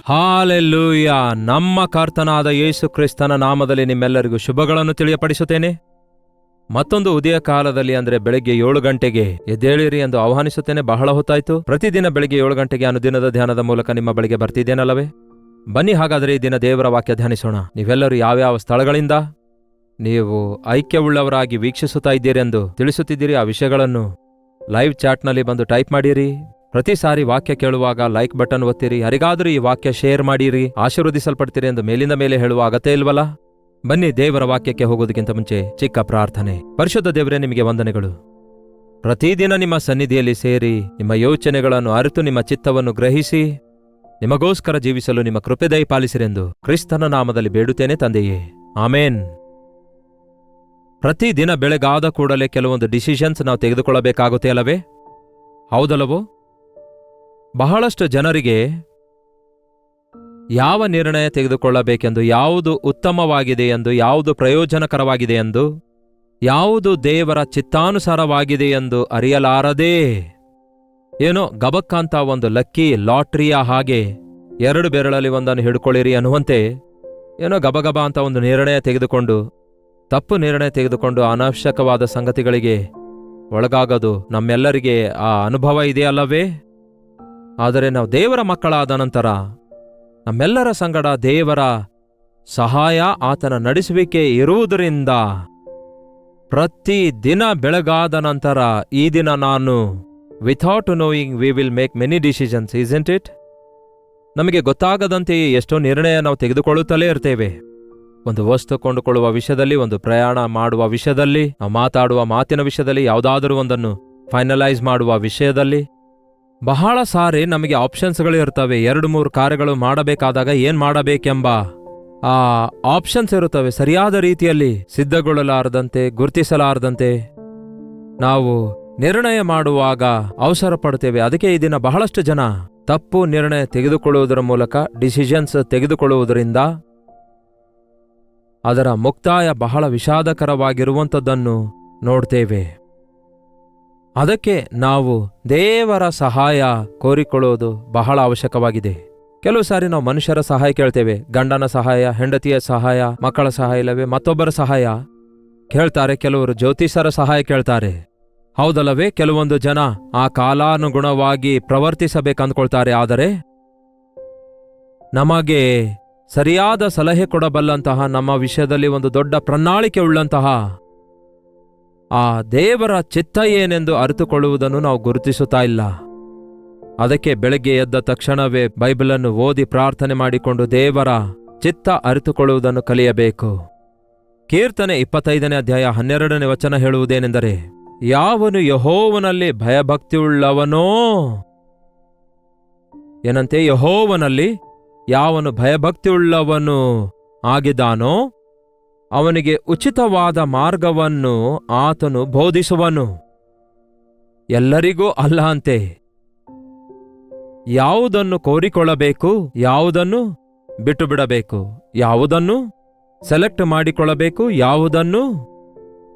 Hallelujah. ನಮ್ಮ ಕರ್ತನಾದ ಯೇಸು ಕ್ರಿಸ್ತನ ನಾಮದಲ್ಲಿ ನಿಮ್ಮೆಲ್ಲರಿಗೂ ಶುಭಗಳನ್ನು ತಿಳಿಯಪಡಿಸುತ್ತೇನೆ. ಮತ್ತೊಂದು ಉದಯ ಕಾಲದಲ್ಲಿ ಅಂದರೆ ಬೆಳಗ್ಗೆ 7 ಗಂಟೆಗೆ ಎದ್ದೇಳಿರಿ ಎಂದು ಆಹ್ವಾನಿಸುತ್ತೇನೆ. ಬಹಳ ಹೊತ್ತಾಯ್ತು. ಪ್ರತಿದಿನ ಬೆಳಗ್ಗೆ 7 ಗಂಟೆಗೆ ಅನುದಿನದ ಧ್ಯಾನದ ಮೂಲಕ ನಿಮ್ಮ ಬಳಿಗೆ ಬರ್ತಿದ್ದೇನಲ್ಲವೇ? ಬನ್ನಿ ಹಾಗಾದರೆ ಈ ದಿನ ದೇವರ ವಾಕ್ಯ ಧ್ಯಾನಿಸೋಣ. ನೀವೆಲ್ಲರೂ ಯಾವ್ಯಾವ ಸ್ಥಳಗಳಿಂದ ನೀವು ಐಕ್ಯವುಳ್ಳವರಾಗಿ ವೀಕ್ಷಿಸುತ್ತಾ ಇದ್ದೀರೆಂದು ತಿಳಿಸುತ್ತಿದ್ದೀರಿ. ಆ ವಿಷಯಗಳನ್ನು ಲೈವ್ ಚಾಟ್ನಲ್ಲಿ ಬಂದು ಟೈಪ್ ಮಾಡಿರಿ. ಪ್ರತಿ ಸಾರಿ ವಾಕ್ಯ ಕೇಳುವಾಗ ಲೈಕ್ ಬಟನ್ ಒತ್ತಿರಿ. ಯಾರಿಗಾದರೂ ಈ ವಾಕ್ಯ ಶೇರ್ ಮಾಡಿರಿ, ಆಶೀರ್ವದಿಸಲ್ಪಡ್ತೀರಿ ಎಂದು ಮೇಲಿಂದ ಮೇಲೆ ಹೇಳುವ ಅಗತ್ಯ ಇಲ್ವಲ್ಲ? ಬನ್ನಿ ದೇವರ ವಾಕ್ಯಕ್ಕೆ ಹೋಗೋದಕ್ಕಿಂತ ಮುಂಚೆ ಚಿಕ್ಕ ಪ್ರಾರ್ಥನೆ. ಪರಿಶುದ್ಧ ದೇವರೇ, ನಿಮಗೆ ವಂದನೆಗಳು. ಪ್ರತಿದಿನ ನಿಮ್ಮ ಸನ್ನಿಧಿಯಲ್ಲಿ ಸೇರಿ ನಿಮ್ಮ ಯೋಚನೆಗಳನ್ನು ಅರಿತು ನಿಮ್ಮ ಚಿತ್ತವನ್ನು ಗ್ರಹಿಸಿ ನಿಮಗೋಸ್ಕರ ಜೀವಿಸಲು ನಿಮ್ಮ ಕೃಪೆ ದಯಪಾಲಿಸಿರೆಂದು ಕ್ರಿಸ್ತನ ನಾಮದಲ್ಲಿ ಬೇಡುತ್ತೇನೆ ತಂದೆಯೇ, ಆಮೇನ್. ಪ್ರತಿದಿನ ಬೆಳಗಾದ ಕೂಡಲೇ ಕೆಲವೊಂದು ಡಿಸಿಷನ್ಸ್ ನಾವು ತೆಗೆದುಕೊಳ್ಳಬೇಕಾಗುತ್ತೆ ಅಲ್ಲವೇ? ಹೌದಲ್ಲವೋ? ಬಹಳಷ್ಟು ಜನರಿಗೆ ಯಾವ ನಿರ್ಣಯ ತೆಗೆದುಕೊಳ್ಳಬೇಕೆಂದು, ಯಾವುದು ಉತ್ತಮವಾಗಿದೆ ಎಂದು, ಯಾವುದು ಪ್ರಯೋಜನಕರವಾಗಿದೆ ಎಂದು, ಯಾವುದು ದೇವರ ಚಿತ್ತಾನುಸಾರವಾಗಿದೆ ಎಂದು ಅರಿಯಲಾರದೇ ಏನೋ ಗಬಕ್ಕಂತ ಒಂದು ಲಕ್ಕಿ ಲಾಟ್ರಿಯ ಹಾಗೆ 2 ಬೆರಳಲ್ಲಿ ಒಂದನ್ನು ಹಿಡ್ಕೊಳ್ಳಿರಿ ಅನ್ನುವಂತೆ ಏನೋ ಗಬಗಬ ಅಂತ ಒಂದು ನಿರ್ಣಯ ತೆಗೆದುಕೊಂಡು, ತಪ್ಪು ನಿರ್ಣಯ ತೆಗೆದುಕೊಂಡು ಅನಾವಶ್ಯಕವಾದ ಸಂಗತಿಗಳಿಗೆ ಒಳಗಾಗೋದು ನಮ್ಮೆಲ್ಲರಿಗೆ ಆ ಅನುಭವ ಇದೆಯಲ್ಲವೇ? ಆದರೆ ನಾವು ದೇವರ ಮಕ್ಕಳಾದ ನಂತರ ನಮ್ಮೆಲ್ಲರ ಸಂಗಡ ದೇವರ ಸಹಾಯ, ಆತನ ನಡೆಸುವಿಕೆ ಇರುವುದರಿಂದ ಪ್ರತಿ ದಿನ ಬೆಳಗಾದ ನಂತರ ಈ ದಿನ ನಾನು without knowing we will make many decisions, isn't it? ನಮಗೆ ಗೊತ್ತಾಗದಂತೆಯೇ ಎಷ್ಟೋ ನಿರ್ಣಯ ನಾವು ತೆಗೆದುಕೊಳ್ಳುತ್ತಲೇ ಇರ್ತೇವೆ. ಒಂದು ವಸ್ತು ಕೊಂಡುಕೊಳ್ಳುವ ವಿಷಯದಲ್ಲಿ, ಒಂದು ಪ್ರಯಾಣ ಮಾಡುವ ವಿಷಯದಲ್ಲಿ, ನಾವು ಮಾತಾಡುವ ಮಾತಿನ ವಿಷಯದಲ್ಲಿ, ಯಾವುದಾದರೂ ಒಂದನ್ನು ಫೈನಲೈಸ್ ಮಾಡುವ ವಿಷಯದಲ್ಲಿ ಬಹಳ ಸಾರಿ ನಮಗೆ ಆಪ್ಷನ್ಸ್ಗಳು ಇರ್ತವೆ. 2-3 ಕಾರ್ಯಗಳು ಮಾಡಬೇಕಾದಾಗ ಏನ್ ಮಾಡಬೇಕೆಂಬ ಆ ಆಪ್ಷನ್ಸ್ ಇರುತ್ತವೆ. ಸರಿಯಾದ ರೀತಿಯಲ್ಲಿ ಸಿದ್ಧಗೊಳ್ಳಲಾರದಂತೆ, ಗುರುತಿಸಲಾರದಂತೆ ನಾವು ನಿರ್ಣಯ ಮಾಡುವಾಗ ಅವಸರ ಪಡ್ತೇವೆ. ಅದಕ್ಕೆ ಈ ದಿನ ಬಹಳಷ್ಟು ಜನ ತಪ್ಪು ನಿರ್ಣಯ ತೆಗೆದುಕೊಳ್ಳುವುದರ ಮೂಲಕ, ಡಿಸಿಷನ್ಸ್ ತೆಗೆದುಕೊಳ್ಳುವುದರಿಂದ ಅದರ ಮುಕ್ತಾಯ ಬಹಳ ವಿಷಾದಕರವಾಗಿರುವಂಥದ್ದನ್ನು ನೋಡ್ತೇವೆ. ಅದಕ್ಕೆ ನಾವು ದೇವರ ಸಹಾಯ ಕೋರಿಕೊಳ್ಳುವುದು ಬಹಳ ಅವಶ್ಯಕವಾಗಿದೆ. ಕೆಲವು ಸಾರಿ ನಾವು ಮನುಷ್ಯರ ಸಹಾಯ ಕೇಳ್ತೇವೆ. ಗಂಡನ ಸಹಾಯ, ಹೆಂಡತಿಯ ಸಹಾಯ, ಮಕ್ಕಳ ಸಹಾಯ, ಇಲ್ಲವೇ ಮತ್ತೊಬ್ಬರ ಸಹಾಯ ಕೇಳ್ತಾರೆ. ಕೆಲವರು ಜ್ಯೋತಿಷರ ಸಹಾಯ ಕೇಳ್ತಾರೆ. ಹೌದಲ್ಲವೇ? ಕೆಲವೊಂದು ಜನ ಆ ಕಾಲಾನುಗುಣವಾಗಿ ಪ್ರವರ್ತಿಸಬೇಕಂದ್ಕೊಳ್ತಾರೆ. ಆದರೆ ನಮಗೆ ಸರಿಯಾದ ಸಲಹೆ ಕೊಡಬಲ್ಲಂತಹ, ನಮ್ಮ ವಿಷಯದಲ್ಲಿ ಒಂದು ದೊಡ್ಡ ಪ್ರಣಾಳಿಕೆ ಉಳ್ಳಂತಹ ಆ ದೇವರ ಚಿತ್ತ ಏನೆಂದು ಅರಿತುಕೊಳ್ಳುವುದನ್ನು ನಾವು ಗುರುತಿಸುತ್ತಾ ಇಲ್ಲ. ಅದಕ್ಕೆ ಬೆಳಗ್ಗೆ ಎದ್ದ ತಕ್ಷಣವೇ ಬೈಬಲನ್ನು ಓದಿ ಪ್ರಾರ್ಥನೆ ಮಾಡಿಕೊಂಡು ದೇವರ ಚಿತ್ತ ಅರಿತುಕೊಳ್ಳುವುದನ್ನು ಕಲಿಯಬೇಕು. ಕೀರ್ತನೆ 25ನೇ ಅಧ್ಯಾಯ 12ನೇ ವಚನ ಹೇಳುವುದೇನೆಂದರೆ, ಯಾವನು ಯೆಹೋವನಲ್ಲಿ ಭಯಭಕ್ತಿಯುಳ್ಳವನೋ, ಏನಂತೆ? ಯೆಹೋವನಲ್ಲಿ ಯಾವನು ಭಯಭಕ್ತಿಯುಳ್ಳವನು ಆಗಿದ್ದಾನೋ ಅವನಿಗೆ ಉಚಿತವಾದ ಮಾರ್ಗವನ್ನು ಆತನು ಬೋಧಿಸುವನು. ಎಲ್ಲರಿಗೂ ಅಲ್ಲ ಅಂತೆ. ಯಾವುದನ್ನು ಕೋರಿಕೊಳ್ಳಬೇಕು, ಯಾವುದನ್ನು ಬಿಟ್ಟು ಬಿಡಬೇಕು, ಯಾವುದನ್ನು ಸೆಲೆಕ್ಟ್ ಮಾಡಿಕೊಳ್ಳಬೇಕು, ಯಾವುದನ್ನು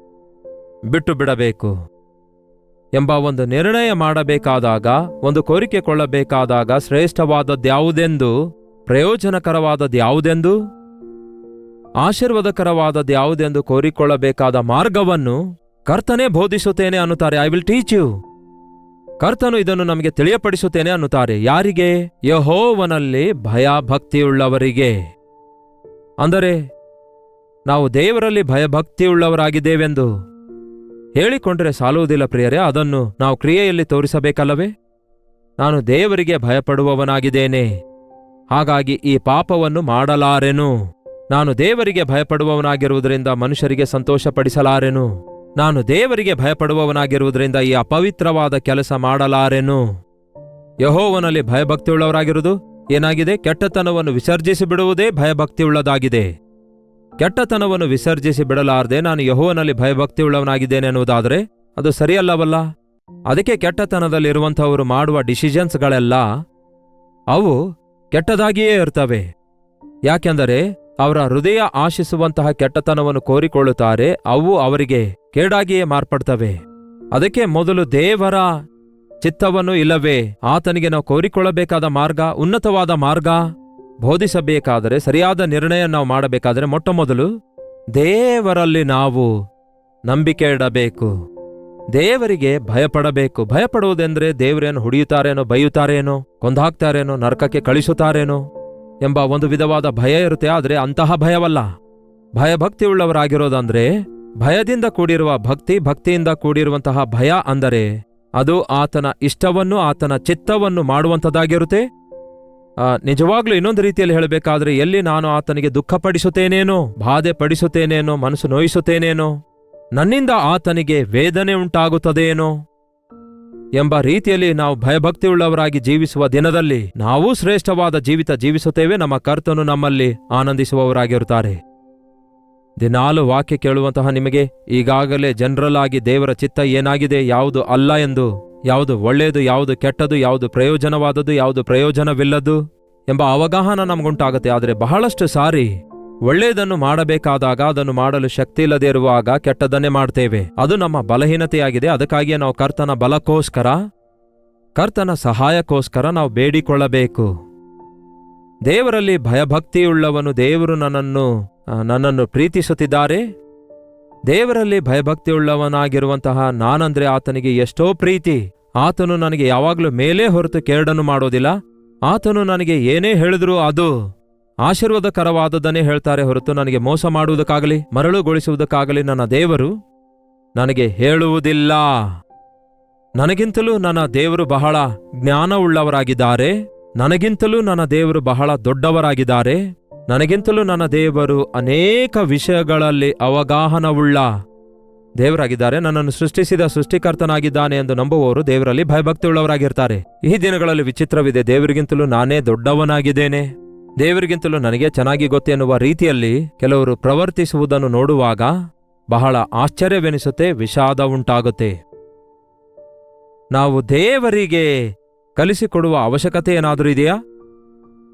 ಬಿಟ್ಟು ಬಿಡಬೇಕು ಎಂಬ ಒಂದು ನಿರ್ಣಯ ಮಾಡಬೇಕಾದಾಗ, ಒಂದು ಕೋರಿಕೆ ಕೊಳ್ಳಬೇಕಾದಾಗ ಶ್ರೇಷ್ಠವಾದದ್ಯಾವುದೆಂದು, ಪ್ರಯೋಜನಕರವಾದದ್ಯಾವುದೆಂದು, ಆಶೀರ್ವಾದಕರವಾದದ್ದು ಯಾವುದೆಂದು ಕೋರಿಕೊಳ್ಳಬೇಕಾದ ಮಾರ್ಗವನ್ನು ಕರ್ತನೇ ಬೋಧಿಸುತ್ತೇನೆ ಅನ್ನುತ್ತಾರೆ. I will teach you. ಕರ್ತನು ಇದನ್ನು ನಮಗೆ ತಿಳಿಯಪಡಿಸುತ್ತೇನೆ ಅನ್ನುತ್ತಾರೆ. ಯಾರಿಗೆ? ಯೆಹೋವನಲ್ಲಿ ಭಯಭಕ್ತಿಯುಳ್ಳವರಿಗೆ. ಅಂದರೆ ನಾವು ದೇವರಲ್ಲಿ ಭಯಭಕ್ತಿಯುಳ್ಳವರಾಗಿದ್ದೇವೆಂದು ಹೇಳಿಕೊಂಡ್ರೆ ಸಾಲುವುದಿಲ್ಲ ಪ್ರಿಯರೇ. ಅದನ್ನು ನಾವು ಕ್ರಿಯೆಯಲ್ಲಿ ತೋರಿಸಬೇಕಲ್ಲವೇ? ನಾನು ದೇವರಿಗೆ ಭಯಪಡುವವನಾಗಿದ್ದೇನೆ, ಹಾಗಾಗಿ ಈ ಪಾಪವನ್ನು ಮಾಡಲಾರೆನು. ನಾನು ದೇವರಿಗೆ ಭಯಪಡುವವನಾಗಿರುವುದರಿಂದ ಮನುಷ್ಯರಿಗೆ ಸಂತೋಷಪಡಿಸಲಾರೆನು. ನಾನು ದೇವರಿಗೆ ಭಯಪಡುವವನಾಗಿರುವುದರಿಂದ ಈ ಅಪವಿತ್ರವಾದ ಕೆಲಸ ಮಾಡಲಾರೆನು. ಯೆಹೋವನಲ್ಲಿ ಭಯಭಕ್ತಿಯುಳ್ಳವರಾಗಿರುವುದು ಏನಾಗಿದೆ? ಕೆಟ್ಟತನವನ್ನು ವಿಸರ್ಜಿಸಿ ಬಿಡುವುದೇ ಭಯಭಕ್ತಿಯುಳ್ಳದಾಗಿದೆ. ಕೆಟ್ಟತನವನ್ನು ವಿಸರ್ಜಿಸಿ ಬಿಡಲಾರದೆ ನಾನು ಯೆಹೋವನಲ್ಲಿ ಭಯಭಕ್ತಿಯುಳ್ಳವನಾಗಿದ್ದೇನೆ ಎನ್ನುವುದಾದರೆ ಅದು ಸರಿಯಲ್ಲವಲ್ಲ? ಅದಕ್ಕೆ ಕೆಟ್ಟತನದಲ್ಲಿರುವಂಥವರು ಮಾಡುವ ಡಿಸಿಷನ್ಸ್ಗಳೆಲ್ಲ ಅವು ಕೆಟ್ಟದಾಗಿಯೇ ಇರ್ತವೆ. ಯಾಕೆಂದರೆ ಅವರ ಹೃದಯ ಆಶಿಸುವಂತಹ ಕೆಟ್ಟತನವನ್ನು ಕೋರಿಕೊಳ್ಳುತ್ತಾರೆ. ಅವು ಅವರಿಗೆ ಕೇಡಾಗಿಯೇ ಮಾರ್ಪಡ್ತವೆ. ಅದಕ್ಕೆ ಮೊದಲು ದೇವರ ಚಿತ್ತವನ್ನು, ಇಲ್ಲವೇ ಆತನಿಗೆ ನಾವು ಕೋರಿಕೊಳ್ಳಬೇಕಾದ ಮಾರ್ಗ, ಉನ್ನತವಾದ ಮಾರ್ಗ, ಬೋಧಿಸಬೇಕಾದರೆ, ಸರಿಯಾದ ನಿರ್ಣಯ ನಾವು ಮಾಡಬೇಕಾದರೆ ಮೊಟ್ಟ ಮೊದಲು ದೇವರಲ್ಲಿ ನಾವು ನಂಬಿಕೆ ಇಡಬೇಕು. ದೇವರಿಗೆ ಭಯಪಡಬೇಕು. ಭಯಪಡುವುದೆಂದರೆ ದೇವರೇನು ಹೊಡೆಯುತ್ತಾರೇನೋ, ಬೈಯುತ್ತಾರೇನೋ, ಕೊಂದಾಕ್ತಾರೇನೋ, ನರಕಕ್ಕೆ ಕಳಿಸುತ್ತಾರೇನೋ ಎಂಬ ಒಂದು ವಿಧವಾದ ಭಯ ಇರುತ್ತೆ. ಆದರೆ ಅಂತಹ ಭಯವಲ್ಲ. ಭಯಭಕ್ತಿ ಉಳ್ಳವರಾಗಿರೋದಂದ್ರೆ ಭಯದಿಂದ ಕೂಡಿರುವ ಭಕ್ತಿ, ಭಕ್ತಿಯಿಂದ ಕೂಡಿರುವಂತಹ ಭಯ ಅಂದರೆ ಅದು ಆತನ ಇಷ್ಟವನ್ನು, ಆತನ ಚಿತ್ತವನ್ನು ಮಾಡುವಂಥದ್ದಾಗಿರುತ್ತೆ. ನಿಜವಾಗ್ಲೂ ಇನ್ನೊಂದು ರೀತಿಯಲ್ಲಿ ಹೇಳಬೇಕಾದ್ರೆ, ಎಲ್ಲಿ ನಾನು ಆತನಿಗೆ ದುಃಖಪಡಿಸುತ್ತೇನೇನೋ, ಬಾಧೆ ಪಡಿಸುತ್ತೇನೇನೋ, ಮನಸ್ಸು ನೋಯಿಸುತ್ತೇನೇನೋ, ನನ್ನಿಂದ ಆತನಿಗೆ ವೇದನೆ ಉಂಟಾಗುತ್ತದೇನೋ ಎಂಬ ರೀತಿಯಲ್ಲಿ ನಾವು ಭಯಭಕ್ತಿಯುಳ್ಳವರಾಗಿ ಜೀವಿಸುವ ದಿನದಲ್ಲಿ ನಾವೂ ಶ್ರೇಷ್ಠವಾದ ಜೀವಿತ ಜೀವಿಸುತ್ತೇವೆ. ನಮ್ಮ ಕರ್ತನು ನಮ್ಮಲ್ಲಿ ಆನಂದಿಸುವವರಾಗಿರುತ್ತಾರೆ. ದಿನಾಲು ವಾಕ್ಯ ಕೇಳುವಂತಹ ನಿಮಗೆ ಈಗಾಗಲೇ ಜನರಲ್ ಆಗಿ ದೇವರ ಚಿತ್ತ ಏನಾಗಿದೆ, ಯಾವುದು ಅಲ್ಲ ಎಂದು, ಯಾವುದು ಒಳ್ಳೆಯದು, ಯಾವುದು ಕೆಟ್ಟದು, ಯಾವುದು ಪ್ರಯೋಜನವಾದದ್ದು, ಯಾವುದು ಪ್ರಯೋಜನವಿಲ್ಲದು ಎಂಬ ಅವಗಾಹನ ನಮಗುಂಟಾಗುತ್ತೆ. ಆದರೆ ಬಹಳಷ್ಟು ಸಾರಿ ಒಳ್ಳೆಯದನ್ನು ಮಾಡಬೇಕಾದಾಗ ಅದನ್ನು ಮಾಡಲು ಶಕ್ತಿ ಇಲ್ಲದೆ ಇರುವಾಗ ಕೆಟ್ಟದನ್ನೇ ಮಾಡ್ತೇವೆ. ಅದು ನಮ್ಮ ಬಲಹೀನತೆಯಾಗಿದೆ. ಅದಕ್ಕಾಗಿಯೇ ನಾವು ಕರ್ತನ ಬಲಕ್ಕೋಸ್ಕರ, ಕರ್ತನ ಸಹಾಯಕ್ಕೋಸ್ಕರ ನಾವು ಬೇಡಿಕೊಳ್ಳಬೇಕು. ದೇವರಲ್ಲಿ ಭಯಭಕ್ತಿಯುಳ್ಳವನು, ದೇವರು ನನ್ನನ್ನು ಪ್ರೀತಿಸುತ್ತಿದ್ದಾರೆ. ದೇವರಲ್ಲಿ ಭಯಭಕ್ತಿಯುಳ್ಳವನಾಗಿರುವಂತಹ ನಾನಂದ್ರೆ ಆತನಿಗೆ ಎಷ್ಟೋ ಪ್ರೀತಿ. ಆತನು ನನಗೆ ಯಾವಾಗಲೂ ಮೇಲೇ ಹೊರತು ಕೇಡನ್ನು ಮಾಡೋದಿಲ್ಲ. ಆತನು ನನಗೆ ಏನೇ ಹೇಳಿದ್ರೂ ಅದು ಆಶೀರ್ವಾದಕರವಾದದನ್ನೇ ಹೇಳ್ತಾರೆ ಹೊರತು ನನಗೆ ಮೋಸ ಮಾಡುವುದಕ್ಕಾಗಲಿ ಮರಳುಗೊಳಿಸುವುದಕ್ಕಾಗಲಿ ನನ್ನ ದೇವರು ನನಗೆ ಹೇಳುವುದಿಲ್ಲ. ನನಗಿಂತಲೂ ನನ್ನ ದೇವರು ಬಹಳ ಜ್ಞಾನವುಳ್ಳವರಾಗಿದ್ದಾರೆ. ನನಗಿಂತಲೂ ನನ್ನ ದೇವರು ಬಹಳ ದೊಡ್ಡವರಾಗಿದ್ದಾರೆ. ನನಗಿಂತಲೂ ನನ್ನ ದೇವರು ಅನೇಕ ವಿಷಯಗಳಲ್ಲಿ ಅವಗಾಹನವುಳ್ಳ ದೇವರಾಗಿದ್ದಾರೆ. ನನ್ನನ್ನು ಸೃಷ್ಟಿಸಿದ ಸೃಷ್ಟಿಕರ್ತನಾಗಿದ್ದಾನೆ ಎಂದು ನಂಬುವವರು ದೇವರಲ್ಲಿ ಭಯಭಕ್ತಿಯುಳ್ಳವರಾಗಿರ್ತಾರೆ. ಈ ದಿನಗಳಲ್ಲಿ ವಿಚಿತ್ರವಿದೆ. ದೇವರಿಗಿಂತಲೂ ನಾನೇ ದೊಡ್ಡವನಾಗಿದ್ದೇನೆ, ದೇವರಿಗಿಂತಲೂ ನನಗೆ ಚೆನ್ನಾಗಿ ಗೊತ್ತೆನ್ನುವ ರೀತಿಯಲ್ಲಿ ಕೆಲವರು ಪ್ರವರ್ತಿಸುವುದನ್ನು ನೋಡುವಾಗ ಬಹಳ ಆಶ್ಚರ್ಯವೆನಿಸುತ್ತೆ, ವಿಷಾದ ಉಂಟಾಗುತ್ತೆ. ನಾವು ದೇವರಿಗೆ ಕಲಿಸಿಕೊಡುವ ಅವಶ್ಯಕತೆ ಏನಾದರೂ ಇದೆಯಾ?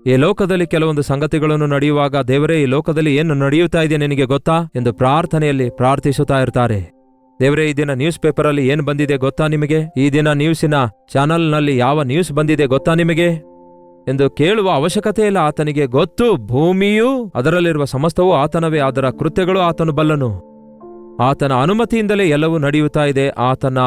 ಈ ಲೋಕದಲ್ಲಿ ಕೆಲವೊಂದು ಸಂಗತಿಗಳನ್ನು ನಡೆಯುವಾಗ ದೇವರೇ, ಈ ಲೋಕದಲ್ಲಿ ಏನು ನಡೆಯುತ್ತಾ ಇದೆ ನಿನಗೆ ಗೊತ್ತಾ ಎಂದು ಪ್ರಾರ್ಥನೆಯಲ್ಲಿ ಪ್ರಾರ್ಥಿಸುತ್ತಾ ಇರ್ತಾರೆ. ದೇವರೇ, ಈ ದಿನ ನ್ಯೂಸ್ ಪೇಪರಲ್ಲಿ ಏನು ಬಂದಿದೆ ಗೊತ್ತಾ ನಿಮಗೆ? ಈ ದಿನ ನ್ಯೂಸಿನ ಚಾನಲ್ನಲ್ಲಿ ಯಾವ ನ್ಯೂಸ್ ಬಂದಿದೆ ಗೊತ್ತಾ ನಿಮಗೆ ಎಂದು ಕೇಳುವ ಅವಶ್ಯಕತೆ ಇಲ್ಲ. ಆತನಿಗೆ ಗೊತ್ತು. ಭೂಮಿಯೂ ಅದರಲ್ಲಿರುವ ಸಮಸ್ತವೂ ಆತನವೇ, ಅದರ ಕೃತ್ಯಗಳು ಆತನು ಬಲ್ಲನು. ಆತನ ಅನುಮತಿಯಿಂದಲೇ ಎಲ್ಲವೂ ನಡೆಯುತ್ತಾ ಇದೆ. ಆತನ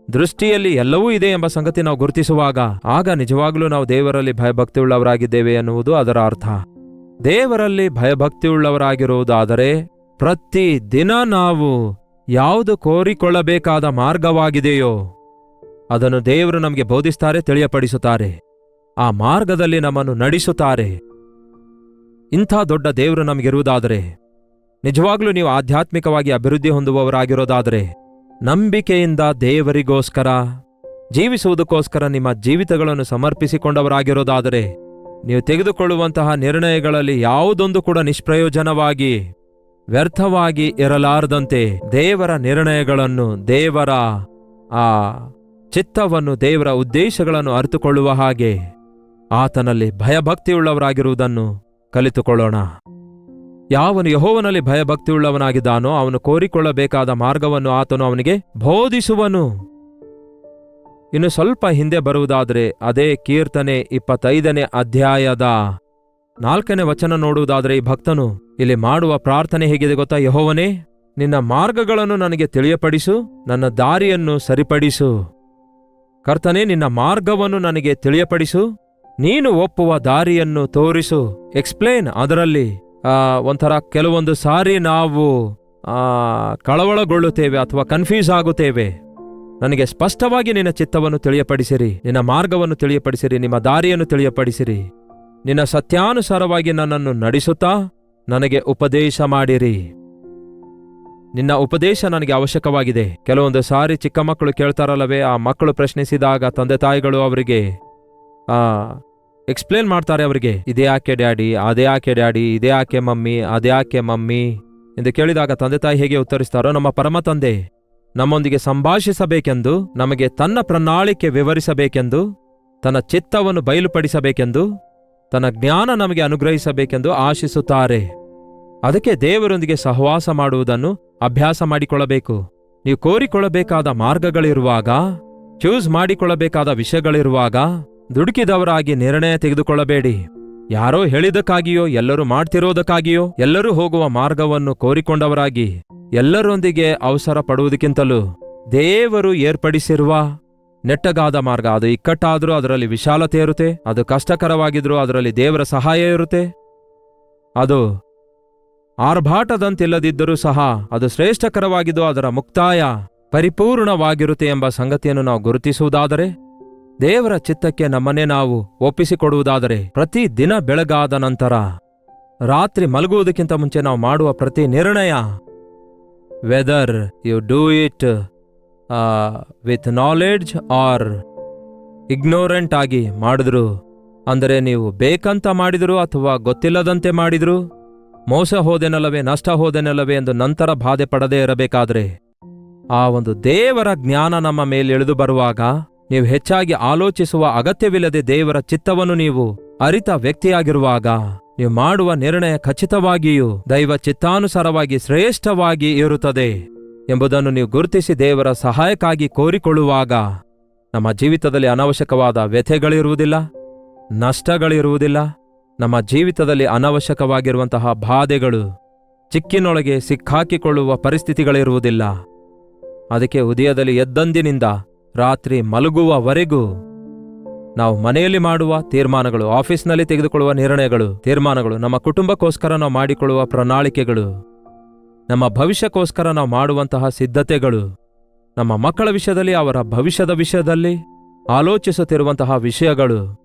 ದೃಷ್ಟಿಯಲ್ಲಿ ಎಲ್ಲವೂ ಇದೆ ಎಂಬ ಸಂಗತಿ ನಾವು ಗುರುತಿಸುವಾಗ ಆಗ ನಿಜವಾಗ್ಲೂ ನಾವು ದೇವರಲ್ಲಿ ಭಯಭಕ್ತಿಯುಳ್ಳವರಾಗಿದ್ದೇವೆ ಎನ್ನುವುದು ಅದರ ಅರ್ಥ. ದೇವರಲ್ಲಿ ಭಯಭಕ್ತಿಯುಳ್ಳವರಾಗಿರುವುದಾದರೆ ಪ್ರತಿ ದಿನ ನಾವು ಯಾವುದು ಕೋರಿಕೊಳ್ಳಬೇಕಾದ ಮಾರ್ಗವಾಗಿದೆಯೋ ಅದನ್ನು ದೇವರು ನಮಗೆ ಬೋಧಿಸ್ತಾರೆ, ತಿಳಿಯಪಡಿಸುತ್ತಾರೆ. ಆ ಮಾರ್ಗದಲ್ಲಿ ನಮ್ಮನ್ನು ನಡೆಸುತ್ತಾರೆ. ಇಂಥ ದೊಡ್ಡ ದೇವರು ನಮಗಿರುವುದಾದರೆ, ನಿಜವಾಗ್ಲೂ ನೀವು ಆಧ್ಯಾತ್ಮಿಕವಾಗಿ ಅಭಿವೃದ್ಧಿ ಹೊಂದುವವರಾಗಿರೋದಾದರೆ, ನಂಬಿಕೆಯಿಂದ ದೇವರಿಗೋಸ್ಕರ ಜೀವಿಸುವುದಕ್ಕೋಸ್ಕರ ನಿಮ್ಮ ಜೀವಿತಗಳನ್ನು ಸಮರ್ಪಿಸಿಕೊಂಡವರಾಗಿರೋದಾದರೆ, ನೀವು ತೆಗೆದುಕೊಳ್ಳುವಂತಹ ನಿರ್ಣಯಗಳಲ್ಲಿ ಯಾವುದೊಂದು ಕೂಡ ನಿಷ್ಪ್ರಯೋಜನವಾಗಿ ವ್ಯರ್ಥವಾಗಿ ಇರಲಾರದಂತೆ ದೇವರ ನಿರ್ಣಯಗಳನ್ನು, ದೇವರ ಆ ಚಿತ್ತವನ್ನು, ದೇವರ ಉದ್ದೇಶಗಳನ್ನು ಅರಿತುಕೊಳ್ಳುವ ಹಾಗೆ ಆತನಲ್ಲಿ ಭಯಭಕ್ತಿಯುಳ್ಳವರಾಗಿರುವುದನ್ನು ಕಲಿತುಕೊಳ್ಳೋಣ. ಯಾವನು ಯೆಹೋವನಲ್ಲಿ ಭಯಭಕ್ತಿಯುಳ್ಳವನಾಗಿದ್ದಾನೋ ಅವನು ಕೋರಿಕೊಳ್ಳಬೇಕಾದ ಮಾರ್ಗವನ್ನು ಆತನು ಅವನಿಗೆ ಬೋಧಿಸುವನು. ಇನ್ನು ಸ್ವಲ್ಪ ಹಿಂದೆ ಬರುವುದಾದರೆ ಅದೇ ಕೀರ್ತನೆ 25ನೇ ಅಧ್ಯಾಯದ 4ನೇ ವಚನ ನೋಡುವುದಾದರೆ ಈ ಭಕ್ತನು ಇಲ್ಲಿ ಮಾಡುವ ಪ್ರಾರ್ಥನೆ ಹೇಗಿದೆ ಗೊತ್ತಾ? ಯೆಹೋವನೇ, ನಿನ್ನ ಮಾರ್ಗಗಳನ್ನು ನನಗೆ ತಿಳಿಯಪಡಿಸು, ನನ್ನ ದಾರಿಯನ್ನು ಸರಿಪಡಿಸು. ಕರ್ತನೇ, ನಿನ್ನ ಮಾರ್ಗವನ್ನು ನನಗೆ ತಿಳಿಯಪಡಿಸು, ನೀನು ಒಪ್ಪುವ ದಾರಿಯನ್ನು ತೋರಿಸು. ಎಕ್ಸ್ಪ್ಲೇನ್. ಅದರಲ್ಲಿ ಒಂಥರ ಕೆಲವೊಂದು ಸಾರಿ ನಾವು ಕಳವಳಗೊಳ್ಳುತ್ತೇವೆ ಅಥವಾ ಕನ್ಫ್ಯೂಸ್ ಆಗುತ್ತೇವೆ. ನನಗೆ ಸ್ಪಷ್ಟವಾಗಿ ನಿನ್ನ ಚಿತ್ತವನ್ನು ತಿಳಿಯಪಡಿಸಿರಿ, ನಿನ್ನ ಮಾರ್ಗವನ್ನು ತಿಳಿಯಪಡಿಸಿರಿ, ನಿಮ್ಮ ದಾರಿಯನ್ನು ತಿಳಿಯಪಡಿಸಿರಿ. ನಿನ್ನ ಸತ್ಯಾನುಸಾರವಾಗಿ ನನ್ನನ್ನು ನಡೆಸುತ್ತಾ ನನಗೆ ಉಪದೇಶ ಮಾಡಿರಿ. ನಿನ್ನ ಉಪದೇಶ ನನಗೆ ಅವಶ್ಯಕವಾಗಿದೆ. ಕೆಲವೊಂದು ಸಾರಿ ಚಿಕ್ಕ ಮಕ್ಕಳು ಕೇಳ್ತಾರಲ್ಲವೇ, ಆ ಮಕ್ಕಳು ಪ್ರಶ್ನಿಸಿದಾಗ ತಂದೆ ತಾಯಿಗಳು ಅವರಿಗೆ ಎಕ್ಸ್ಪ್ಲೇನ್ ಮಾಡ್ತಾರೆ. ಅವರಿಗೆ ಇದೇ ಯಾಕೆ ಡ್ಯಾಡಿ, ಅದೇ ಯಾಕೆ ಡ್ಯಾಡಿ, ಇದೇ ಯಾಕೆ ಮಮ್ಮಿ, ಅದೇ ಯಾಕೆ ಮಮ್ಮಿ ಎಂದು ಕೇಳಿದಾಗ ತಂದೆ ತಾಯಿ ಹೇಗೆ ಉತ್ತರಿಸ್ತಾರೋ, ನಮ್ಮ ಪರಮ ತಂದೆ ನಮ್ಮೊಂದಿಗೆ ಸಂಭಾಷಿಸಬೇಕೆಂದು, ನಮಗೆ ತನ್ನ ಪ್ರಣಾಳಿಕೆ ವಿವರಿಸಬೇಕೆಂದು, ತನ್ನ ಚಿತ್ತವನ್ನು ಬಯಲುಪಡಿಸಬೇಕೆಂದು, ತನ್ನ ಜ್ಞಾನ ನಮಗೆ ಅನುಗ್ರಹಿಸಬೇಕೆಂದು ಆಶಿಸುತ್ತಾರೆ. ಅದಕ್ಕೆ ದೇವರೊಂದಿಗೆ ಸಹವಾಸ ಮಾಡುವುದನ್ನು ಅಭ್ಯಾಸ ಮಾಡಿಕೊಳ್ಳಬೇಕು. ನೀವು ಕೋರಿಕೊಳ್ಳಬೇಕಾದ ಮಾರ್ಗಗಳಿರುವಾಗ, ಚೂಸ್ ಮಾಡಿಕೊಳ್ಳಬೇಕಾದ ವಿಷಯಗಳಿರುವಾಗ ದುಡುಕಿದವರಾಗಿ ನಿರ್ಣಯ ತೆಗೆದುಕೊಳ್ಳಬೇಡಿ. ಯಾರೋ ಹೇಳಿದಕ್ಕಾಗಿಯೋ, ಎಲ್ಲರೂ ಮಾಡ್ತಿರೋದಕ್ಕಾಗಿಯೋ, ಎಲ್ಲರೂ ಹೋಗುವ ಮಾರ್ಗವನ್ನು ಕೋರಿಕೊಂಡವರಾಗಿ ಎಲ್ಲರೊಂದಿಗೆ ಅವಸರ ಪಡುವುದಕ್ಕಿಂತಲೂ ದೇವರು ಏರ್ಪಡಿಸಿರುವ ನೆಟ್ಟಗಾದ ಮಾರ್ಗ, ಅದು ಇಕ್ಕಟ್ಟಾದರೂ ಅದರಲ್ಲಿ ವಿಶಾಲತೆ ಇರುತ್ತೆ, ಅದು ಕಷ್ಟಕರವಾಗಿದ್ರೂ ಅದರಲ್ಲಿ ದೇವರ ಸಹಾಯ ಇರುತ್ತೆ, ಅದು ಆರ್ಭಾಟದಂತಿಲ್ಲದಿದ್ದರೂ ಸಹ ಅದು ಶ್ರೇಷ್ಠಕರವಾಗಿದ್ದು ಅದರ ಮುಕ್ತಾಯ ಪರಿಪೂರ್ಣವಾಗಿರುತ್ತೆ ಎಂಬ ಸಂಗತಿಯನ್ನು ನಾವು ಗುರುತಿಸುವುದಾದರೆ, ದೇವರ ಚಿತ್ತಕ್ಕೆ ನಮ್ಮನ್ನೇ ನಾವು ಒಪ್ಪಿಸಿಕೊಡುವುದಾದರೆ, ಪ್ರತಿ ದಿನ ಬೆಳಗಾದ ನಂತರ ರಾತ್ರಿ ಮಲಗುವುದಕ್ಕಿಂತ ಮುಂಚೆ ನಾವು ಮಾಡುವ ಪ್ರತಿ ನಿರ್ಣಯ, whether you do it with knowledge or ignorant ಆಗಿ ಮಾಡಿದ್ರು, ಅಂದರೆ ನೀವು ಬೇಕಂತ ಮಾಡಿದ್ರು ಅಥವಾ ಗೊತ್ತಿಲ್ಲದಂತೆ ಮಾಡಿದ್ರು, ಮೋಸ ಹೋದೆನಲ್ಲವೇ, ನಷ್ಟ ಹೋದೆನಲ್ಲವೇ ಎಂದು ನಂತರ ಬಾಧೆ ಪಡದೇ ಇರಬೇಕಾದ್ರೆ, ಆ ಒಂದು ದೇವರ ಜ್ಞಾನ ನಮ್ಮ ಮೇಲೆ ಇಳಿದು ಬರುವಾಗ ನೀವು ಹೆಚ್ಚಾಗಿ ಆಲೋಚಿಸುವ ಅಗತ್ಯವಿಲ್ಲದೆ ದೇವರ ಚಿತ್ತವನ್ನು ನೀವು ಅರಿತ ವ್ಯಕ್ತಿಯಾಗಿರುವಾಗ ನೀವು ಮಾಡುವ ನಿರ್ಣಯ ಖಚಿತವಾಗಿಯೂ ದೈವ ಚಿತ್ತಾನುಸಾರವಾಗಿ ಶ್ರೇಷ್ಠವಾಗಿ ಇರುತ್ತದೆ ಎಂಬುದನ್ನು ನೀವು ಗುರುತಿಸಿ ದೇವರ ಸಹಾಯಕ್ಕಾಗಿ ಕೋರಿಕೊಳ್ಳುವಾಗ ನಮ್ಮ ಜೀವಿತದಲ್ಲಿ ಅನಾವಶ್ಯಕವಾದ ವ್ಯಥೆಗಳಿರುವುದಿಲ್ಲ, ನಷ್ಟಗಳಿರುವುದಿಲ್ಲ, ನಮ್ಮ ಜೀವಿತದಲ್ಲಿ ಅನಾವಶ್ಯಕವಾಗಿರುವಂತಹ ಬಾಧೆಗಳು, ಚಿಕ್ಕಿನೊಳಗೆ ಸಿಕ್ಕಾಕಿಕೊಳ್ಳುವ ಪರಿಸ್ಥಿತಿಗಳಿರುವುದಿಲ್ಲ. ಅದಕ್ಕೆ ಉದಯದಲ್ಲಿ ಎದ್ದಂದಿನಿಂದ ರಾತ್ರಿ ಮಲಗುವವರೆಗೂ ನಾವು ಮನೆಯಲ್ಲಿ ಮಾಡುವ ತೀರ್ಮಾನಗಳು, ಆಫೀಸ್ನಲ್ಲಿ ತೆಗೆದುಕೊಳ್ಳುವ ನಿರ್ಣಯಗಳು, ತೀರ್ಮಾನಗಳು, ನಮ್ಮ ಕುಟುಂಬಕ್ಕೋಸ್ಕರ ನಾವು ಮಾಡಿಕೊಳ್ಳುವ ಪ್ರಣಾಳಿಕೆಗಳು, ನಮ್ಮ ಭವಿಷ್ಯಕ್ಕೋಸ್ಕರ ನಾವು ಮಾಡುವಂತಹ ಸಿದ್ಧತೆಗಳು, ನಮ್ಮ ಮಕ್ಕಳ ವಿಷಯದಲ್ಲಿ, ಅವರ ಭವಿಷ್ಯದ ವಿಷಯದಲ್ಲಿ ಆಲೋಚಿಸುತ್ತಿರುವಂತಹ ವಿಷಯಗಳು,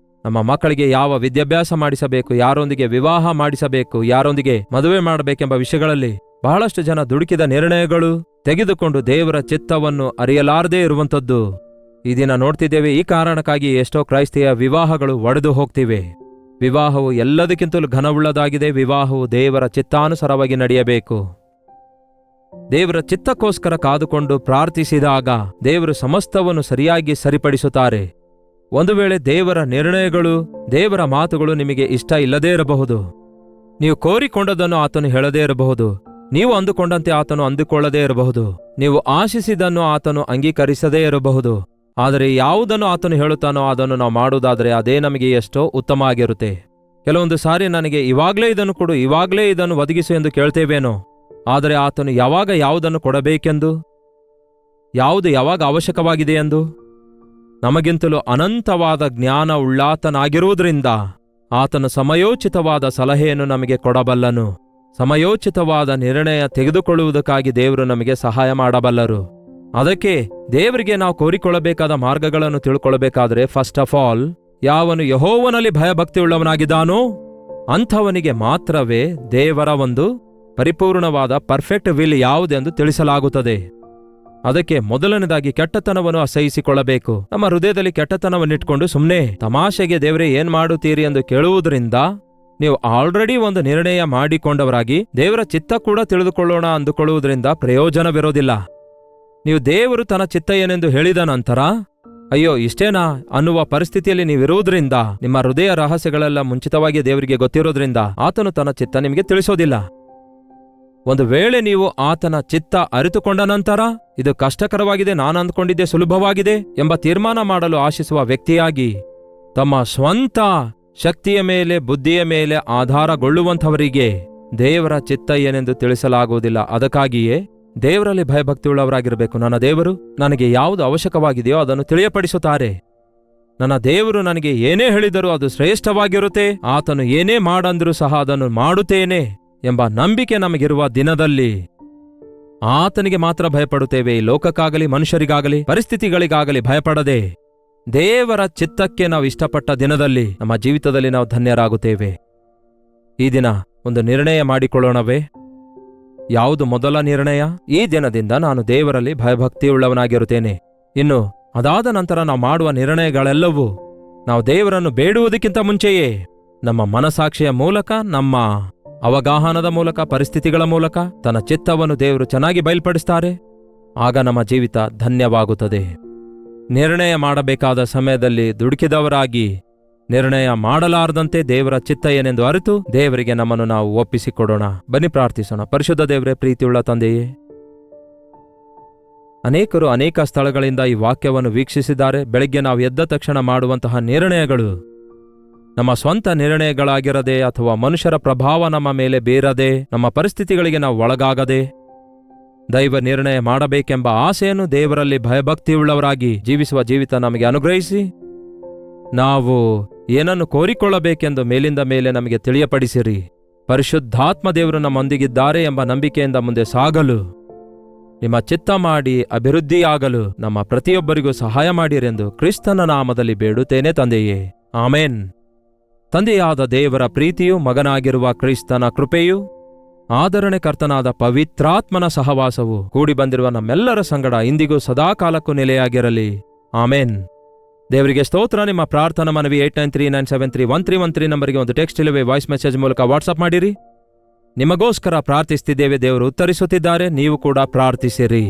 ನಮ್ಮ ಮಕ್ಕಳಿಗೆ ಯಾವ ವಿದ್ಯಾಭ್ಯಾಸ ಮಾಡಿಸಬೇಕು, ಯಾರೊಂದಿಗೆ ವಿವಾಹ ಮಾಡಿಸಬೇಕು, ಯಾರೊಂದಿಗೆ ಮದುವೆ ಮಾಡಬೇಕೆಂಬ ವಿಷಯಗಳಲ್ಲಿ ಬಹಳಷ್ಟು ಜನ ದುಡುಕಿದ ನಿರ್ಣಯಗಳು ತೆಗೆದುಕೊಂಡು ದೇವರ ಚಿತ್ತವನ್ನು ಅರಿಯಲಾರದೇ ಇರುವಂಥದ್ದು ಈ ದಿನ ನೋಡ್ತಿದ್ದೇವೆ. ಈ ಕಾರಣಕ್ಕಾಗಿ ಎಷ್ಟೋ ಕ್ರೈಸ್ತಿಯ ವಿವಾಹಗಳು ಒಡೆದು ಹೋಗ್ತಿವೆ. ವಿವಾಹವು ಎಲ್ಲದಕ್ಕಿಂತಲೂ ಘನವುಳ್ಳದಾಗಿದೆ. ವಿವಾಹವು ದೇವರ ಚಿತ್ತಾನುಸಾರವಾಗಿ ನಡೆಯಬೇಕು. ದೇವರ ಚಿತ್ತಕ್ಕೋಸ್ಕರ ಕಾದುಕೊಂಡು ಪ್ರಾರ್ಥಿಸಿದಾಗ ದೇವರು ಸಮಸ್ತವನ್ನು ಸರಿಯಾಗಿ ಸರಿಪಡಿಸುತ್ತಾರೆ. ಒಂದು ವೇಳೆ ದೇವರ ನಿರ್ಣಯಗಳು, ದೇವರ ಮಾತುಗಳು ನಿಮಗೆ ಇಷ್ಟ ಇಲ್ಲದೇ ಇರಬಹುದು. ನೀವು ಕೋರಿಕೊಂಡದನ್ನು ಆತನು ಹೇಳದೇ ಇರಬಹುದು. ನೀವು ಅಂದುಕೊಂಡಂತೆ ಆತನು ಅಂದುಕೊಳ್ಳದೇ ಇರಬಹುದು. ನೀವು ಆಶಿಸಿದನ್ನು ಆತನು ಅಂಗೀಕರಿಸದೇ ಇರಬಹುದು. ಆದರೆ ಯಾವುದನ್ನು ಆತನು ಹೇಳುತ್ತಾನೋ ಅದನ್ನು ನಾವು ಮಾಡುವುದಾದರೆ ಅದೇ ನಮಗೆ ಎಷ್ಟೋ ಉತ್ತಮ ಆಗಿರುತ್ತೆ. ಕೆಲವೊಂದು ಸಾರಿ ನನಗೆ ಇವಾಗಲೇ ಇದನ್ನು ಕೊಡು, ಇವಾಗಲೇ ಇದನ್ನು ಒದಗಿಸು ಎಂದು ಕೇಳ್ತೇವೇನೋ. ಆದರೆ ಆತನು ಯಾವಾಗ ಯಾವುದನ್ನು ಕೊಡಬೇಕೆಂದು, ಯಾವುದು ಯಾವಾಗ ಅವಶ್ಯಕವಾಗಿದೆ ಎಂದು ನಮಗಿಂತಲೂ ಅನಂತವಾದ ಜ್ಞಾನ ಉಳ್ಳಾತನಾಗಿರುವುದರಿಂದ ಆತನು ಸಮಯೋಚಿತವಾದ ಸಲಹೆಯನ್ನು ನಮಗೆ ಕೊಡಬಲ್ಲನು. ಸಮಯೋಚಿತವಾದ ನಿರ್ಣಯ ತೆಗೆದುಕೊಳ್ಳುವುದಕ್ಕಾಗಿ ದೇವರು ನಮಗೆ ಸಹಾಯ ಮಾಡಬಲ್ಲರು. ಅದಕ್ಕೆ ದೇವರಿಗೆ ನಾವು ಕೋರಿಕೊಳ್ಳಬೇಕಾದ ಮಾರ್ಗಗಳನ್ನು ತಿಳ್ಕೊಳ್ಳಬೇಕಾದರೆ ಫಸ್ಟ್ ಆಫ್ ಆಲ್ ಯಾವನು ಯೆಹೋವನಲ್ಲಿ ಭಯಭಕ್ತಿಯುಳ್ಳವನಾಗಿದ್ದಾನೋ ಅಂಥವನಿಗೆ ಮಾತ್ರವೇ ದೇವರ ಒಂದು ಪರಿಪೂರ್ಣವಾದ ಪರ್ಫೆಕ್ಟ್ ವಿಲ್ ಯಾವುದೆಂದು ತಿಳಿಸಲಾಗುತ್ತದೆ. ಅದಕ್ಕೆ ಮೊದಲನೇದಾಗಿ ಕೆಟ್ಟತನವನ್ನು ಅಸಹಿಸಿಕೊಳ್ಳಬೇಕು. ನಮ್ಮ ಹೃದಯದಲ್ಲಿ ಕೆಟ್ಟತನವನ್ನಿಟ್ಕೊಂಡು ಸುಮ್ಮನೆ ತಮಾಷೆಗೆ ದೇವರೇ ಏನ್ ಮಾಡುತ್ತೀರಿ ಎಂದು ಕೇಳುವುದರಿಂದ ನೀವು ಆಲ್ರೆಡಿ ಒಂದು ನಿರ್ಣಯ ಮಾಡಿಕೊಂಡವರಾಗಿ ದೇವರ ಚಿತ್ತ ಕೂಡ ತಿಳಿದುಕೊಳ್ಳೋಣ ಅಂದುಕೊಳ್ಳುವುದರಿಂದ ಪ್ರಯೋಜನವಿರೋದಿಲ್ಲ. ನೀವು ದೇವರು ತನ್ನ ಚಿತ್ತ ಏನೆಂದು ಹೇಳಿದ ನಂತರ ಅಯ್ಯೋ ಇಷ್ಟೇನಾ ಅನ್ನುವ ಪರಿಸ್ಥಿತಿಯಲ್ಲಿ ನೀವಿರುವುದರಿಂದ ನಿಮ್ಮ ಹೃದಯ ರಹಸ್ಯಗಳೆಲ್ಲ ಮುಂಚಿತವಾಗಿ ದೇವರಿಗೆ ಗೊತ್ತಿರೋದ್ರಿಂದ ಆತನು ತನ್ನ ಚಿತ್ತ ನಿಮಗೆ ತಿಳಿಸೋದಿಲ್ಲ. ಒಂದು ವೇಳೆ ನೀವು ಆತನ ಚಿತ್ತ ಅರಿತುಕೊಂಡ ನಂತರ ಇದು ಕಷ್ಟಕರವಾಗಿದೆ, ನಾನು ಅಂದ್ಕೊಂಡಿದ್ದೆ ಸುಲಭವಾಗಿದೆ ಎಂಬ ತೀರ್ಮಾನ ಮಾಡಲು ಆಶಿಸುವ ವ್ಯಕ್ತಿಯಾಗಿ ತಮ್ಮ ಸ್ವಂತ ಶಕ್ತಿಯ ಮೇಲೆ, ಬುದ್ಧಿಯ ಮೇಲೆ ಆಧಾರಗೊಳ್ಳುವಂಥವರಿಗೆ ದೇವರ ಚಿತ್ತ ಏನೆಂದು ತಿಳಿಸಲಾಗುವುದಿಲ್ಲ. ಅದಕ್ಕಾಗಿಯೇ ದೇವರಲ್ಲಿ ಭಯಭಕ್ತಿಯುಳ್ಳವರಾಗಿರಬೇಕು. ನನ್ನ ದೇವರು ನನಗೆ ಯಾವುದು ಅವಶ್ಯಕವಾಗಿದೆಯೋ ಅದನ್ನು ತಿಳಿಯಪಡಿಸುತ್ತಾರೆ. ನನ್ನ ದೇವರು ನನಗೆ ಏನೇ ಹೇಳಿದರೂ ಅದು ಶ್ರೇಷ್ಠವಾಗಿರುತ್ತೆ. ಆತನು ಏನೇ ಮಾಡಂದರೂ ಸಹ ಅದನ್ನು ಮಾಡುತ್ತೇನೆ ಎಂಬ ನಂಬಿಕೆ ನಮಗಿರುವ ದಿನದಲ್ಲಿ ಆತನಿಗೆ ಮಾತ್ರ ಭಯಪಡುತ್ತೇವೆ. ಈ ಲೋಕಕ್ಕಾಗಲಿ, ಮನುಷ್ಯರಿಗಾಗಲಿ, ಪರಿಸ್ಥಿತಿಗಳಿಗಾಗಲಿ ಭಯಪಡದೆ ದೇವರ ಚಿತ್ತಕ್ಕೆ ನಾವು ಇಷ್ಟಪಟ್ಟ ದಿನದಲ್ಲಿ ನಮ್ಮ ಜೀವಿತದಲ್ಲಿ ನಾವು ಧನ್ಯರಾಗುತ್ತೇವೆ. ಈ ದಿನ ಒಂದು ನಿರ್ಣಯ ಮಾಡಿಕೊಳ್ಳೋಣವೇ? ಯಾವುದು ಮೊದಲ ನಿರ್ಣಯ? ಈ ದಿನದಿಂದ ನಾನು ದೇವರಲ್ಲಿ ಭಯಭಕ್ತಿಯುಳ್ಳವನಾಗಿರುತ್ತೇನೆ. ಇನ್ನು ಅದಾದ ನಂತರ ನಾವು ಮಾಡುವ ನಿರ್ಣಯಗಳೆಲ್ಲವೂ ನಾವು ದೇವರನ್ನು ಬೇಡುವುದಕ್ಕಿಂತ ಮುಂಚೆಯೇ ನಮ್ಮ ಮನಸಾಕ್ಷಿಯ ಮೂಲಕ, ನಮ್ಮ ಅವಗಾಹನದ ಮೂಲಕ, ಪರಿಸ್ಥಿತಿಗಳ ಮೂಲಕ ತನ್ನ ಚಿತ್ತವನ್ನು ದೇವರು ಚೆನ್ನಾಗಿ ಬಯಲ್ಪಡಿಸ್ತಾರೆ. ಆಗ ನಮ್ಮ ಜೀವಿತ ಧನ್ಯವಾಗುತ್ತದೆ. ನಿರ್ಣಯ ಮಾಡಬೇಕಾದ ಸಮಯದಲ್ಲಿ ದುಡುಕಿದವರಾಗಿ ನಿರ್ಣಯ ಮಾಡಲಾರದಂತೆ ದೇವರ ಚಿತ್ತ ಏನೆಂದು ಅರಿತು ದೇವರಿಗೆ ನಮ್ಮನ್ನು ನಾವು ಒಪ್ಪಿಸಿಕೊಡೋಣ. ಬನ್ನಿ ಪ್ರಾರ್ಥಿಸೋಣ. ಪರಿಶುದ್ಧ ದೇವರೇ, ಪ್ರೀತಿಯುಳ್ಳ ತಂದೆಯೇ, ಅನೇಕರು ಅನೇಕ ಸ್ಥಳಗಳಿಂದ ಈ ವಾಕ್ಯವನ್ನು ವೀಕ್ಷಿಸಿದ್ದಾರೆ. ಬೆಳಗ್ಗೆ ನಾವು ಎದ್ದ ತಕ್ಷಣ ಮಾಡುವಂತಹ ನಿರ್ಣಯಗಳು ನಮ್ಮ ಸ್ವಂತ ನಿರ್ಣಯಗಳಾಗಿರದೆ ಅಥವಾ ಮನುಷ್ಯರ ಪ್ರಭಾವ ನಮ್ಮ ಮೇಲೆ ಬೀರದೆ, ನಮ್ಮ ಪರಿಸ್ಥಿತಿಗಳಿಗೆ ನಾವು ಒಳಗಾಗದೆ, ದೈವ ನಿರ್ಣಯ ಮಾಡಬೇಕೆಂಬ ಆಸೆಯನ್ನು ದೇವರಲ್ಲಿ ಭಯಭಕ್ತಿಯುಳ್ಳವರಾಗಿ ಜೀವಿಸುವ ಜೀವಿತ ನಮಗೆ ಅನುಗ್ರಹಿಸಿ, ನಾವು ಏನನ್ನು ಕೋರಿಕೊಳ್ಳಬೇಕೆಂದು ಮೇಲಿಂದ ಮೇಲೆ ನಮಗೆ ತಿಳಿಯಪಡಿಸಿರಿ. ಪರಿಶುದ್ಧಾತ್ಮ ದೇವರು ನಮ್ಮೊಂದಿಗಿದ್ದಾರೆ ಎಂಬ ನಂಬಿಕೆಯಿಂದ ಮುಂದೆ ಸಾಗಲು, ನಿಮ್ಮ ಚಿತ್ತ ಮಾಡಿ ಅಭಿವೃದ್ಧಿಯಾಗಲು ನಮ್ಮ ಪ್ರತಿಯೊಬ್ಬರಿಗೂ ಸಹಾಯ ಮಾಡಿರೆಂದು ಕ್ರಿಸ್ತನ ನಾಮದಲ್ಲಿ ಬೇಡುತ್ತೇನೆ ತಂದೆಯೇ, ಆಮೇನ್. ತಂದೆಯಾದ ದೇವರ ಪ್ರೀತಿಯು, ಮಗನಾಗಿರುವ ಕ್ರಿಸ್ತನ ಕೃಪೆಯು, ಆದರಣೆಕರ್ತನಾದ ಪವಿತ್ರಾತ್ಮನ ಸಹವಾಸವು ಕೂಡಿ ಬಂದಿರುವ ನಮ್ಮೆಲ್ಲರ ಸಂಗಡ ಇಂದಿಗೂ ಸದಾಕಾಲಕ್ಕೂ ನೆಲೆಯಾಗಿರಲಿ. ಆಮೇನ್. ದೇವರಿಗೆ ಸ್ತೋತ್ರ. ನಿಮ್ಮ ಪ್ರಾರ್ಥನಾ ಮನವಿ 8939731313 ನಂಬರಿಗೆ ಒಂದು ಟೆಕ್ಸ್ಟ್ ಇಲ್ಲವೇ ವಾಯ್ಸ್ ಮೆಸೇಜ್ ಮೂಲಕ ವಾಟ್ಸಪ್ ಮಾಡಿರಿ. ನಿಮಗೋಸ್ಕರ ಪ್ರಾರ್ಥಿಸುತ್ತಿದ್ದೇವೆ. ದೇವರು ಉತ್ತರಿಸುತ್ತಿದ್ದಾರೆ. ನೀವು ಕೂಡ ಪ್ರಾರ್ಥಿಸಿರಿ.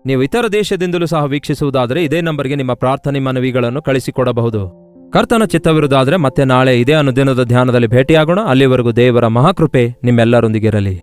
ನೀವು ಇತರ ದೇಶದಿಂದಲೂ ಸಹ ವೀಕ್ಷಿಸುವುದಾದರೆ ಇದೇ ನಂಬರ್ಗೆ ನಿಮ್ಮ ಪ್ರಾರ್ಥನೆ ಮನವಿಗಳನ್ನು ಕಳಿಸಿಕೊಡಬಹುದು. ಕರ್ತನ ಚಿತ್ತವಿರುವುದಾದರೆ ಮತ್ತೆ ನಾಳೆ ಇದೇ ಅನುದಿನದ ಧ್ಯಾನದಲ್ಲಿ ಭೇಟಿಯಾಗೋಣ. ಅಲ್ಲಿವರೆಗೂ ದೇವರ ಮಹಾಕೃಪೆ ನಿಮ್ಮೆಲ್ಲರೊಂದಿಗಿರಲಿ.